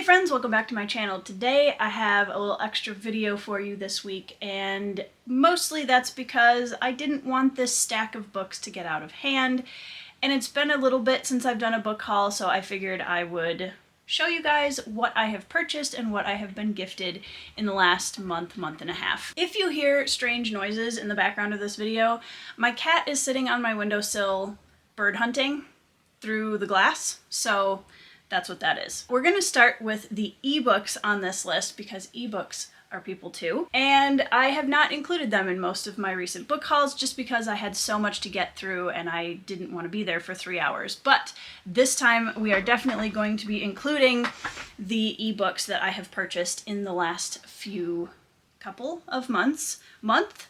friends, welcome back to my channel. Today I have a little extra video for you this week, and mostly that's because I didn't want this stack of books to get out of hand, and it's been a little bit since I've done a book haul, so I figured I would show you guys what I have purchased and what I have been gifted in the last month and a half. If you hear strange noises in the background of this video, my cat is sitting on my windowsill bird hunting through the glass, so that's what that is. We're gonna start with the ebooks on this list because ebooks are people too. And I have not included them in most of my recent book hauls just because I had so much to get through and I didn't want to be there for 3 hours. But this time we are definitely going to be including the ebooks that I have purchased in the last couple of months.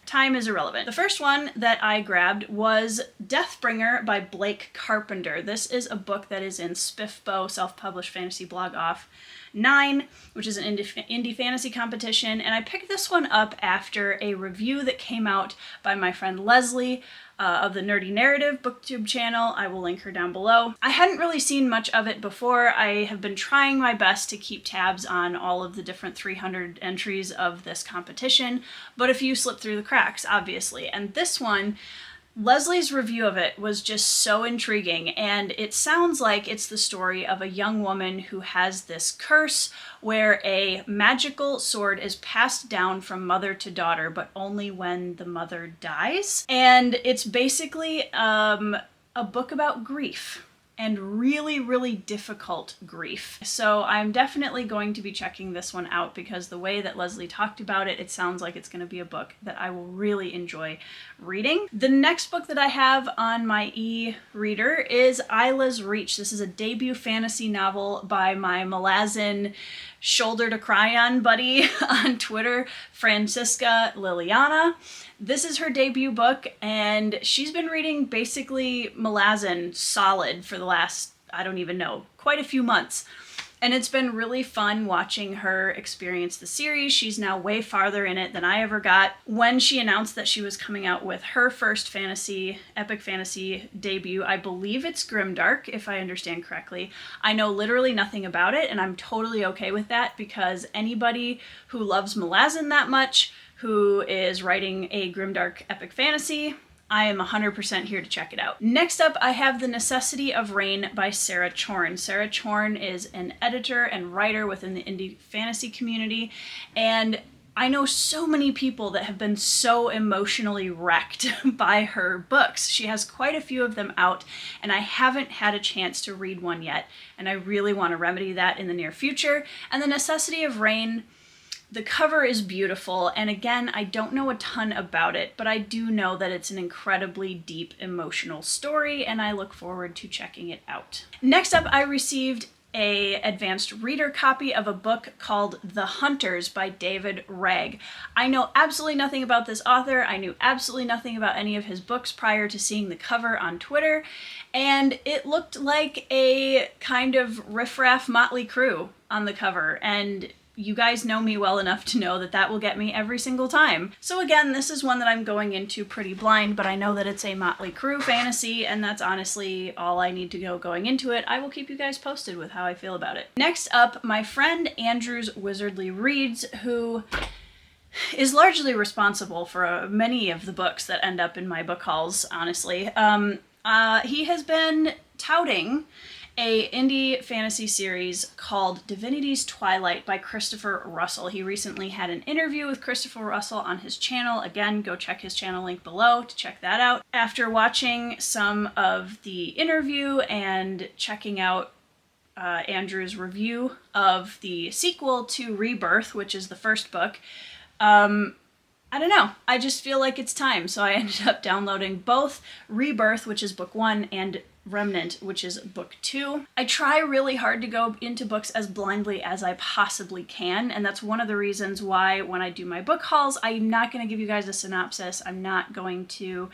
Time is irrelevant. The first one that I grabbed was Deathbringer by Blake Carpenter. This is a book that is in spfbo, self-published fantasy blog off 9, which is an indie fantasy competition, and I picked this one up after a review that came out by my friend Leslie of the Nerdy Narrative booktube channel. I will link her down below. I hadn't really seen much of it before. I have been trying my best to keep tabs on all of the different 300 entries of this competition, but a few slipped through the cracks, obviously. And this one, Leslie's review of it was just so intriguing, and it sounds like it's the story of a young woman who has this curse where a magical sword is passed down from mother to daughter, but only when the mother dies. And it's basically a book about grief. And really, really difficult grief. So I'm definitely going to be checking this one out because the way that Leslie talked about it, it sounds like it's going to be a book that I will really enjoy reading. The next book that I have on my e-reader is Isla's Reach. This is a debut fantasy novel by my Malazan shoulder to cry on buddy on Twitter, Francisca Liliana. This is her debut book, and she's been reading basically Malazan solid for the last, I don't even know, quite a few months. And it's been really fun watching her experience the series. She's now way farther in it than I ever got. When she announced that she was coming out with her first epic fantasy debut, I believe it's Grimdark, if I understand correctly. I know literally nothing about it, and I'm totally okay with that because anybody who loves Malazan that much, who is writing a grimdark epic fantasy, I am 100% here to check it out. Next up, I have The Necessity of Rain by Sarah Chorn. Sarah Chorn is an editor and writer within the indie fantasy community, and I know so many people that have been so emotionally wrecked by her books. She has quite a few of them out, and I haven't had a chance to read one yet, and I really want to remedy that in the near future. And The Necessity of Rain, the cover is beautiful, and again, I don't know a ton about it, but I do know that it's an incredibly deep emotional story, and I look forward to checking it out. Next up, I received an advanced reader copy of a book called The Hunters by David Ragg. I know absolutely nothing about this author. I knew absolutely nothing about any of his books prior to seeing the cover on Twitter, and it looked like a kind of riffraff Motley Crue on the cover, and you guys know me well enough to know that that will get me every single time. So again, this is one that I'm going into pretty blind, but I know that it's a Motley Crue fantasy, and that's honestly all I need to know going into it. I will keep you guys posted with how I feel about it. Next up, my friend Andrew's Wizardly Reads, who is largely responsible for many of the books that end up in my book hauls, honestly. He has been touting a indie fantasy series called Divinity's Twilight by Christopher Russell. He recently had an interview with Christopher Russell on his channel. Again, go check his channel link below to check that out. After watching some of the interview and checking out Andrew's review of the sequel to Rebirth, which is the first book, I don't know, I just feel like it's time. So I ended up downloading both Rebirth, which is book 1, and Remnant, which is book 2. I try really hard to go into books as blindly as I possibly can, and that's one of the reasons why when I do my book hauls, I'm not going to give you guys a synopsis. I'm not going to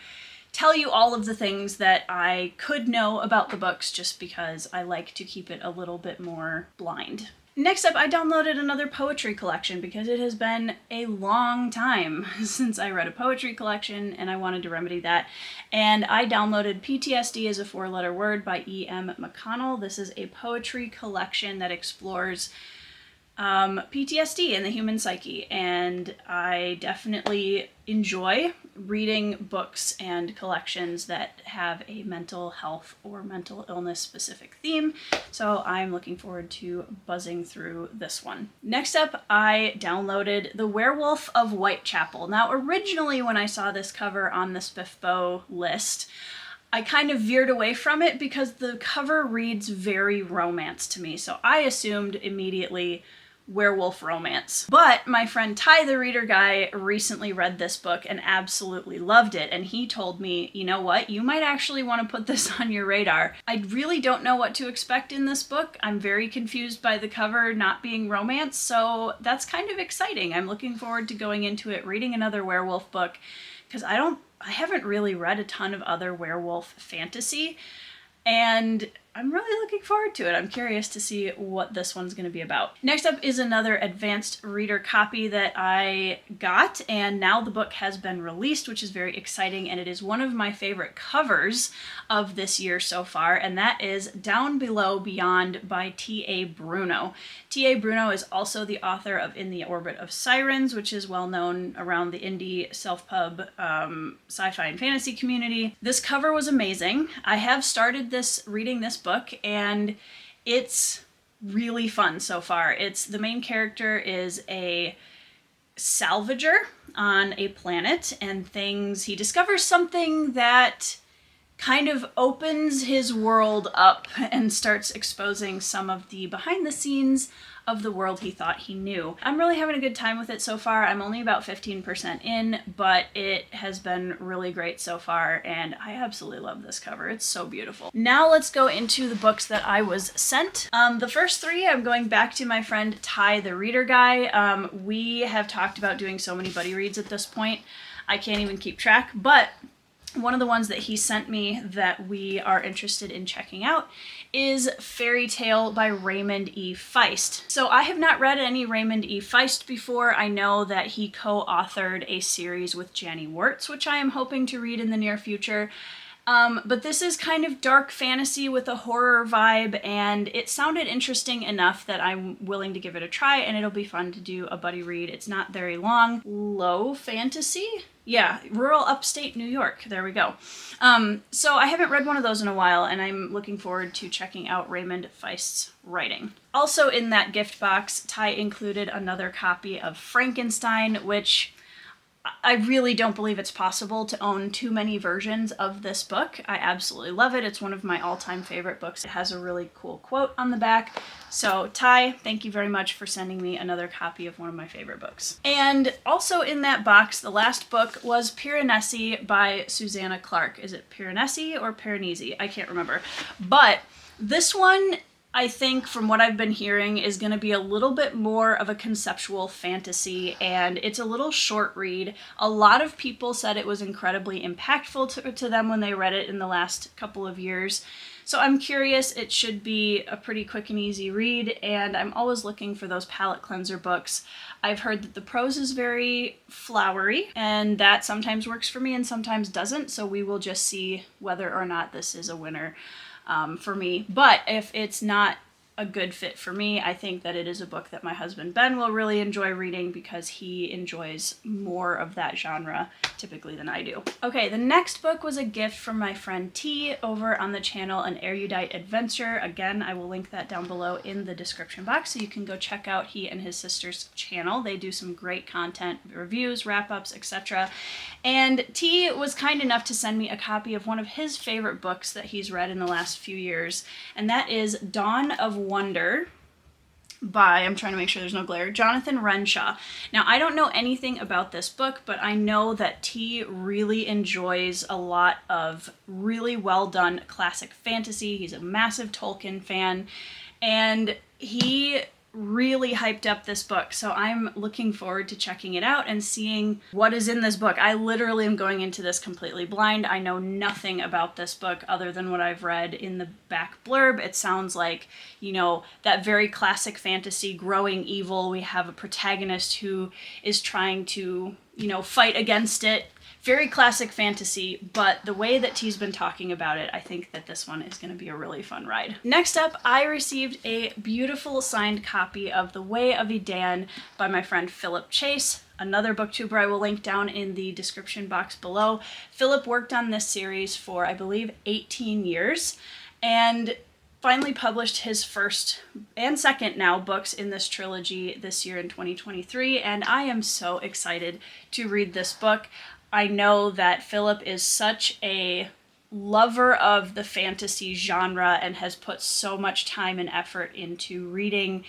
tell you all of the things that I could know about the books just because I like to keep it a little bit more blind. Next up, I downloaded another poetry collection because it has been a long time since I read a poetry collection and I wanted to remedy that. And I downloaded PTSD is a Four-Letter Word by E.M. McConnell. This is a poetry collection that explores PTSD and the human psyche, and I definitely enjoy reading books and collections that have a mental health or mental illness specific theme, so I'm looking forward to buzzing through this one. Next up, I downloaded The Werewolf of Whitechapel. Now, originally when I saw this cover on the spfbo list, I kind of veered away from it because the cover reads very romance to me, so I assumed immediately werewolf romance. But my friend Ty, the reader guy, recently read this book and absolutely loved it, and he told me, you know what, you might actually want to put this on your radar. I really don't know what to expect in this book. I'm very confused by the cover not being romance, so that's kind of exciting. I'm looking forward to going into it, reading another werewolf book, because I haven't really read a ton of other werewolf fantasy, and I'm really looking forward to it. I'm curious to see what this one's going to be about. Next up is another advanced reader copy that I got, and now the book has been released, which is very exciting, and it is one of my favorite covers of this year so far, and that is Down Below Beyond by T.A. Bruno. T.A. Bruno is also the author of In the Orbit of Sirens, which is well known around the indie self-pub sci-fi and fantasy community. This cover was amazing. I have started reading this book, and it's really fun so far. The main character is a salvager on a planet, and he discovers something that kind of opens his world up and starts exposing some of the behind the scenes of the world he thought he knew. I'm really having a good time with it so far. I'm only about 15% in, but it has been really great so far, and I absolutely love this cover. It's so beautiful. Now let's go into the books that I was sent. The first three, I'm going back to my friend Ty, the reader guy. We have talked about doing so many buddy reads at this point, I can't even keep track, but one of the ones that he sent me that we are interested in checking out is Fairy Tale by Raymond E. Feist. So I have not read any Raymond E. Feist before. I know that he co-authored a series with Janny Wirtz, which I am hoping to read in the near future. But this is kind of dark fantasy with a horror vibe, and it sounded interesting enough that I'm willing to give it a try, and it'll be fun to do a buddy read. It's not very long. Low fantasy? Yeah, rural upstate New York. There we go. So I haven't read one of those in a while, and I'm looking forward to checking out Raymond Feist's writing. Also in that gift box, Ty included another copy of Frankenstein, which I really don't believe it's possible to own too many versions of this book. I absolutely love it. It's one of my all-time favorite books. It has a really cool quote on the back. So Ty, thank you very much for sending me another copy of one of my favorite books. And also in that box, the last book was Piranesi by Susanna Clarke. Is it Piranesi or Piranesi? I can't remember. But this one, I think, from what I've been hearing, is going to be a little bit more of a conceptual fantasy, and it's a little short read. A lot of people said it was incredibly impactful to them when they read it in the last couple of years. So I'm curious. It should be a pretty quick and easy read, and I'm always looking for those palate cleanser books. I've heard that the prose is very flowery, and that sometimes works for me and sometimes doesn't, so we will just see whether or not this is a winner for me. But if it's not a good fit for me, I think that it is a book that my husband Ben will really enjoy reading because he enjoys more of that genre typically than I do. Okay, the next book was a gift from my friend T over on the channel An Erudite Adventure. Again, I will link that down below in the description box so you can go check out he and his sister's channel. They do some great content, reviews, wrap-ups, etc. And T was kind enough to send me a copy of one of his favorite books that he's read in the last few years, and that is Dawn of Wonder by, I'm trying to make sure there's no glare, Jonathan Renshaw. Now, I don't know anything about this book, but I know that T really enjoys a lot of really well done classic fantasy. He's a massive Tolkien fan, and he really hyped up this book, so I'm looking forward to checking it out and seeing what is in this book. I literally am going into this completely blind. I know nothing about this book other than what I've read in the back blurb. It sounds like, you know, that very classic fantasy growing evil. We have a protagonist who is trying to, you know, fight against it, Very classic fantasy, but the way that T's been talking about it, I think that this one is going to be a really fun ride. Next up, I received a beautiful signed copy of The Way of Edan by my friend Philip Chase, another booktuber I will link down in the description box below. Philip worked on this series for, I believe, 18 years, and finally published his first and second now books in this trilogy this year in 2023, and I am so excited to read this book. I know that Philip is such a lover of the fantasy genre and has put so much time and effort into reading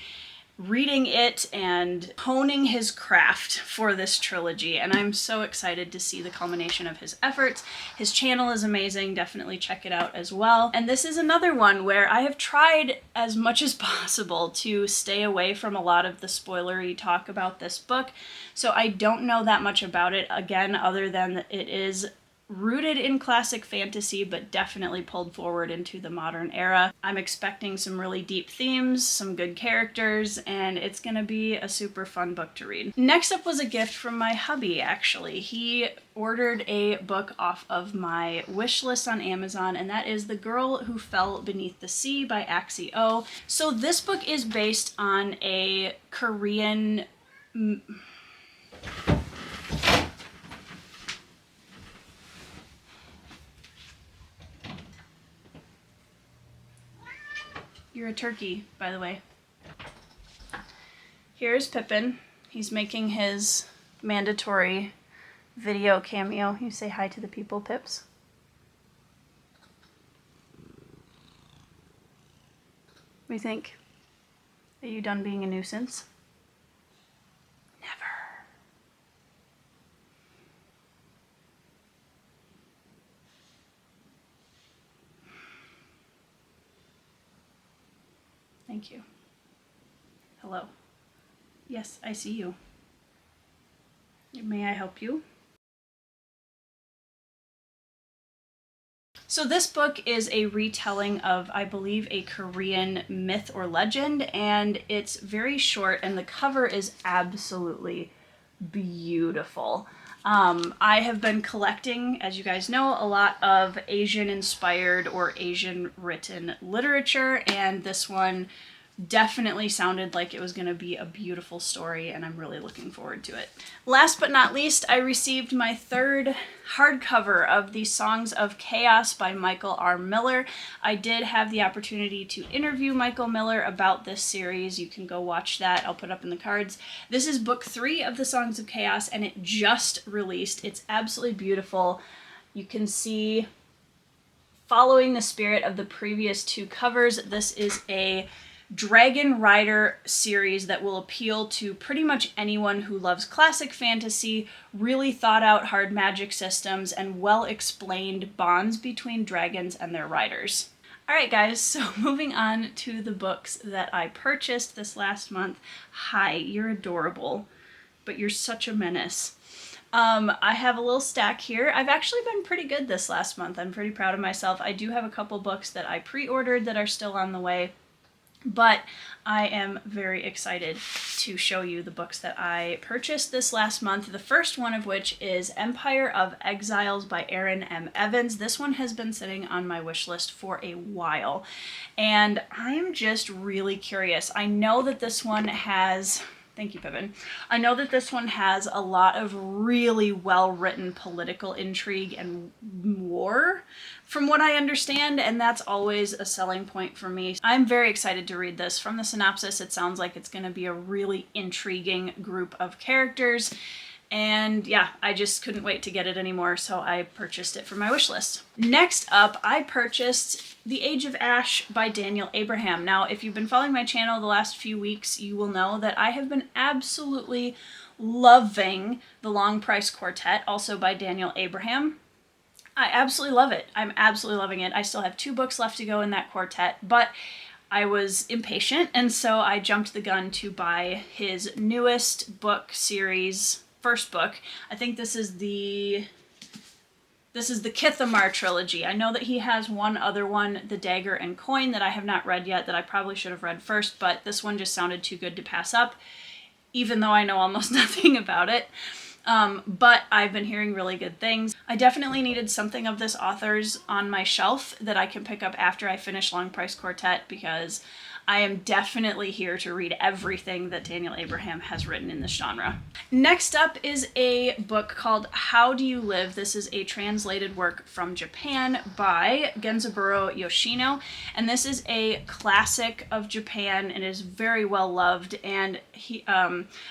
it and honing his craft for this trilogy, and I'm so excited to see the culmination of his efforts. His channel is amazing, definitely check it out as well. And this is another one where I have tried as much as possible to stay away from a lot of the spoilery talk about this book, so I don't know that much about it, again, other than that it is rooted in classic fantasy, but definitely pulled forward into the modern era. I'm expecting some really deep themes, some good characters, and it's gonna be a super fun book to read. Next up was a gift from my hubby, actually. He ordered a book off of my wish list on Amazon, and that is The Girl Who Fell Beneath the Sea by Axio. So this book is based on a Korean... You're a turkey, by the way. Here's Pippin. He's making his mandatory video cameo. You say hi to the people, Pips. What do you think? Are you done being a nuisance? Never. Thank you. Hello. Yes, I see you. May I help you? So this book is a retelling of, I believe, a Korean myth or legend, and it's very short, and the cover is absolutely beautiful. I have been collecting, as you guys know, a lot of Asian-inspired or Asian-written literature, and this one definitely sounded like it was going to be a beautiful story, and I'm really looking forward to it. Last but not least, I received my third hardcover of the Songs of Chaos by Michael R. Miller. I did have the opportunity to interview Michael Miller about this series. You can go watch that. I'll put up in the cards. This is book 3 of the Songs of Chaos, and it just released. It's absolutely beautiful. You can see, following the spirit of the previous 2 covers, this is a Dragon Rider series that will appeal to pretty much anyone who loves classic fantasy, really thought out hard magic systems, and well explained bonds between dragons and their riders. Alright guys, so moving on to the books that I purchased this last month. Hi, you're adorable, but you're such a menace. I have a little stack here. I've actually been pretty good this last month. I'm pretty proud of myself. I do have a couple books that I pre-ordered that are still on the way. But I am very excited to show you the books that I purchased this last month. The first one of which is Empire of Exiles by Aaron M. Evans. This one has been sitting on my wish list for a while, and I'm just really curious. I know that this one has... Thank you, Pippin. I know that this one has a lot of really well-written political intrigue and war, from what I understand, and that's always a selling point for me. I'm very excited to read this. From the synopsis, it sounds like it's going to be a really intriguing group of characters, and yeah, I just couldn't wait to get it anymore, so I purchased it for my wish list. Next up, I purchased The Age of Ash by Daniel Abraham. Now, if you've been following my channel the last few weeks, you will know that I have been absolutely loving The Long Price Quartet, also by Daniel Abraham. I absolutely love it. I'm absolutely loving it. I still have 2 books left to go in that quartet, but I was impatient, and so I jumped the gun to buy his newest book series, first book. I think this is the Kitten trilogy. I know that he has one other one, The Dagger and Coin, that I have not read yet, that I probably should have read first, but this one just sounded too good to pass up, even though I know almost nothing about it. but I've been hearing really good things. I definitely needed something of this author's on my shelf that I can pick up after I finish Long Price Quartet, because I am definitely here to read everything that Daniel Abraham has written in this genre. Next up is a book called How Do You Live? This is a translated work from Japan by Genzaburo Yoshino, and this is a classic of Japan and is very well loved. And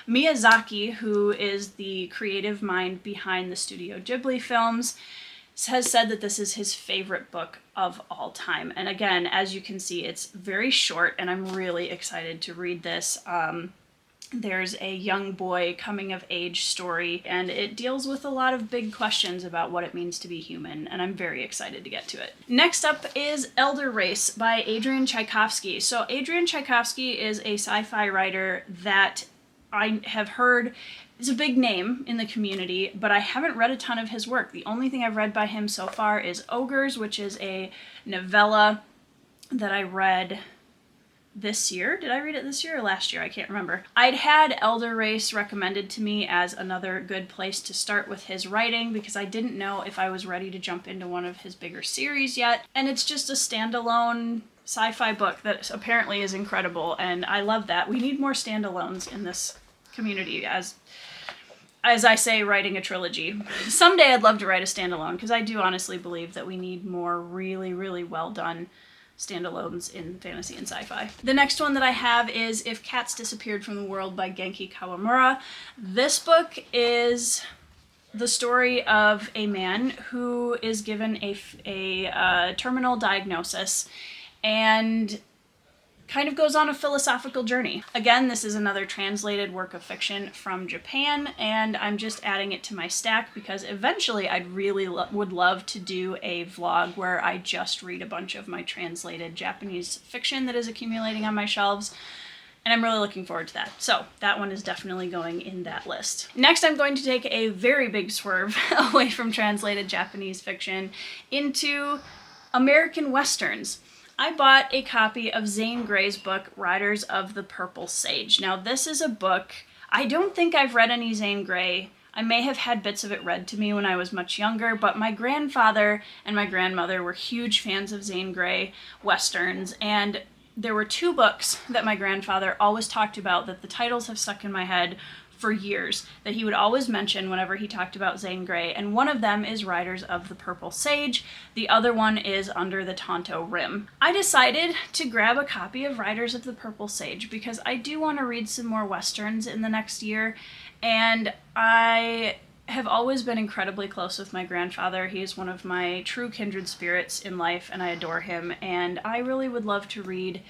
Miyazaki, who is the creative mind behind the Studio Ghibli films, has said that this is his favorite book of all time. And again, as you can see, it's very short, and I'm really excited to read this. There's a young boy coming of age story, and it deals with a lot of big questions about what it means to be human, and I'm very excited to get to it. Next up is Elder Race by Adrian Tchaikovsky. So Adrian Tchaikovsky is a sci-fi writer that I have heard is a big name in the community, but I haven't read a ton of his work. The only thing I've read by him so far is Ogres, which is a novella that I read this year. Did I read it this year or last year? I can't remember. I'd had Elder Race recommended to me as another good place to start with his writing, because I didn't know if I was ready to jump into one of his bigger series yet. And it's just a standalone sci-fi book that apparently is incredible, and I love that. We need more standalones in this community, as I say, writing a trilogy. Someday I'd love to write a standalone, because I do honestly believe that we need more really, really well done standalones in fantasy and sci-fi. The next one that I have is If Cats Disappeared from the World by Genki Kawamura. This book is the story of a man who is given a terminal diagnosis and kind of goes on a philosophical journey. Again, this is another translated work of fiction from Japan, and I'm just adding it to my stack because eventually I'd really would love to do a vlog where I just read a bunch of my translated Japanese fiction that is accumulating on my shelves, and I'm really looking forward to that. So that one is definitely going in that list. Next, I'm going to take a very big swerve away from translated Japanese fiction into American Westerns. I bought a copy of Zane Grey's book, Riders of the Purple Sage. Now, this is a book, I don't think I've read any Zane Grey. I may have had bits of it read to me when I was much younger, but my grandfather and my grandmother were huge fans of Zane Grey Westerns, and there were two books that my grandfather always talked about that the titles have stuck in my head for years, that he would always mention whenever he talked about Zane Grey, and one of them is Riders of the Purple Sage, the other one is Under the Tonto Rim. I decided to grab a copy of Riders of the Purple Sage because I do want to read some more Westerns in the next year, and I have always been incredibly close with my grandfather. He is one of my true kindred spirits in life, and I adore him, and I really would love to read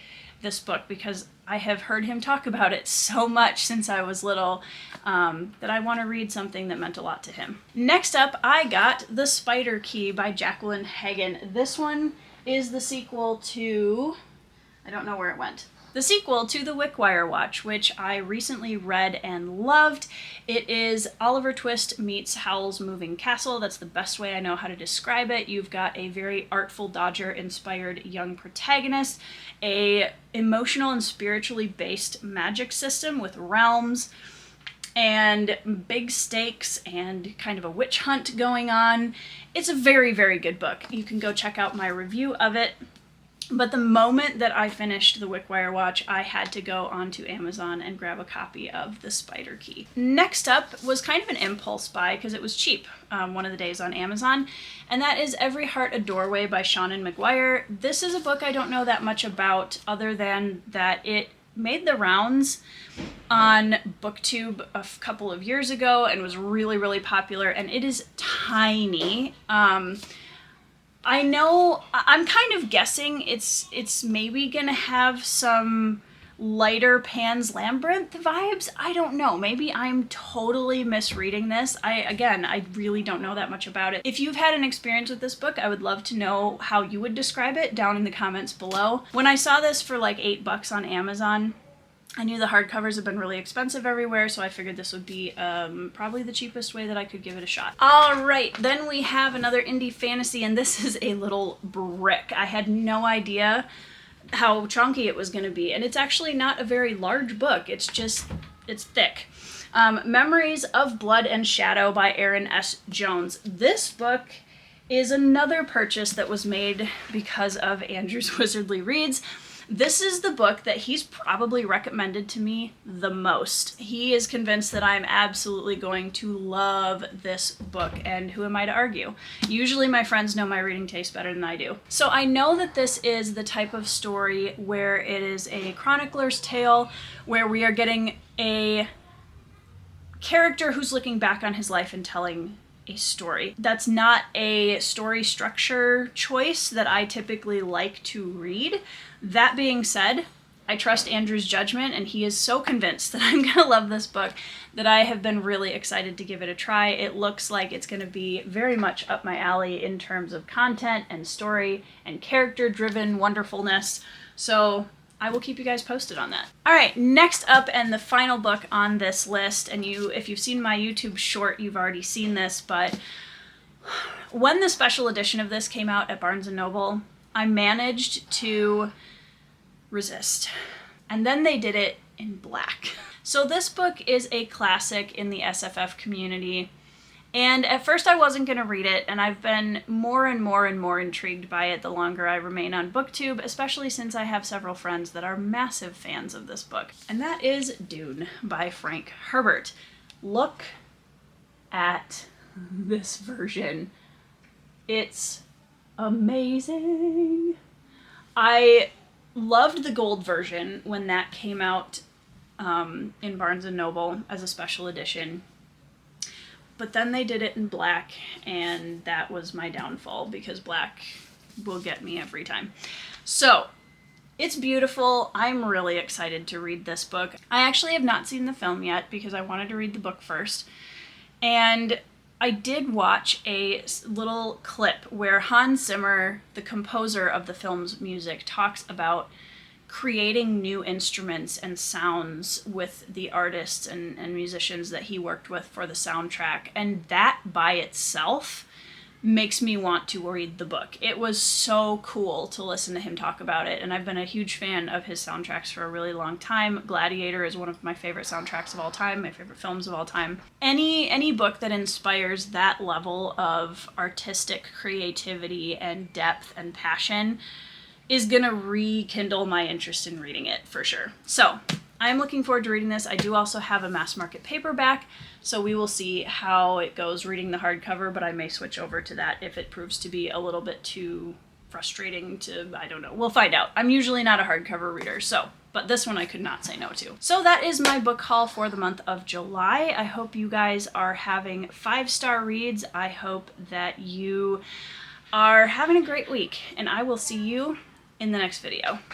this book because I have heard him talk about it so much since I was little that I want to read something that meant a lot to him. Next up, I got The Spider Key by Jacqueline Hagan. This one is the sequel to, I don't know where it went, the sequel to The Wickwire Watch, which I recently read and loved. It is Oliver Twist meets Howl's Moving Castle. That's the best way I know how to describe it. You've got a very Artful Dodger-inspired young protagonist, a emotional and spiritually based magic system with realms, and big stakes and kind of a witch hunt going on. It's a very, very good book. You can go check out my review of it. But the moment that I finished The Wickwire Watch, I had to go onto Amazon and grab a copy of The Spider Key. Next up was kind of an impulse buy because it was cheap one of the days on Amazon, and that is Every Heart a Doorway by Seanan McGuire. This is a book I don't know that much about other than that it made the rounds on BookTube a couple of years ago and was really, really popular, and it is tiny. I know, I'm kind of guessing it's maybe gonna have some lighter Pan's Labyrinth vibes. I don't know. Maybe I'm totally misreading this. I really don't know that much about it. If you've had an experience with this book, I would love to know how you would describe it down in the comments below. When I saw this for like $8 on Amazon, I knew the hardcovers have been really expensive everywhere, so I figured this would be probably the cheapest way that I could give it a shot. Alright, then we have another indie fantasy, and this is a little brick. I had no idea how chunky it was going to be, and it's actually not a very large book. It's just it's thick. Memories of Blood and Shadow by Aaron S. Jones. This book is another purchase that was made because of Andrew's Wizardly Reads. This is the book that he's probably recommended to me the most. He is convinced that I'm absolutely going to love this book, and who am I to argue? Usually my friends know my reading taste better than I do. So I know that this is the type of story where it is a chronicler's tale, where we are getting a character who's looking back on his life and telling a story. That's not a story structure choice that I typically like to read. That being said, I trust Andrew's judgment, and he is so convinced that I'm gonna love this book that I have been really excited to give it a try. It looks like it's gonna be very much up my alley in terms of content and story and character-driven wonderfulness. So I will keep you guys posted on that. All right, next up, and the final book on this list, and if you've seen my YouTube short, you've already seen this, but when the special edition of this came out at Barnes & Noble, I managed to resist. And then they did it in black. So this book is a classic in the SFF community. And at first I wasn't going to read it, and I've been more and more and more intrigued by it the longer I remain on BookTube, especially since I have several friends that are massive fans of this book. And that is Dune by Frank Herbert. Look at this version. It's amazing. I loved the gold version when that came out in Barnes & Noble as a special edition. But then they did it in black, and that was my downfall, because black will get me every time. So, it's beautiful. I'm really excited to read this book. I actually have not seen the film yet, because I wanted to read the book first. And I did watch a little clip where Hans Zimmer, the composer of the film's music, talks about creating new instruments and sounds with the artists and musicians that he worked with for the soundtrack. And that by itself makes me want to read the book. It was so cool to listen to him talk about it, and I've been a huge fan of his soundtracks for a really long time. Gladiator is one of my favorite soundtracks of all time, my favorite films of all time. Any book that inspires that level of artistic creativity and depth and passion is gonna rekindle my interest in reading it, for sure. So, I'm looking forward to reading this. I do also have a mass market paperback, so we will see how it goes reading the hardcover, but I may switch over to that if it proves to be a little bit too frustrating to, I don't know. We'll find out. I'm usually not a hardcover reader, but this one I could not say no to. So that is my book haul for the month of July. I hope you guys are having 5-star reads. I hope that you are having a great week, and I will see you in the next video.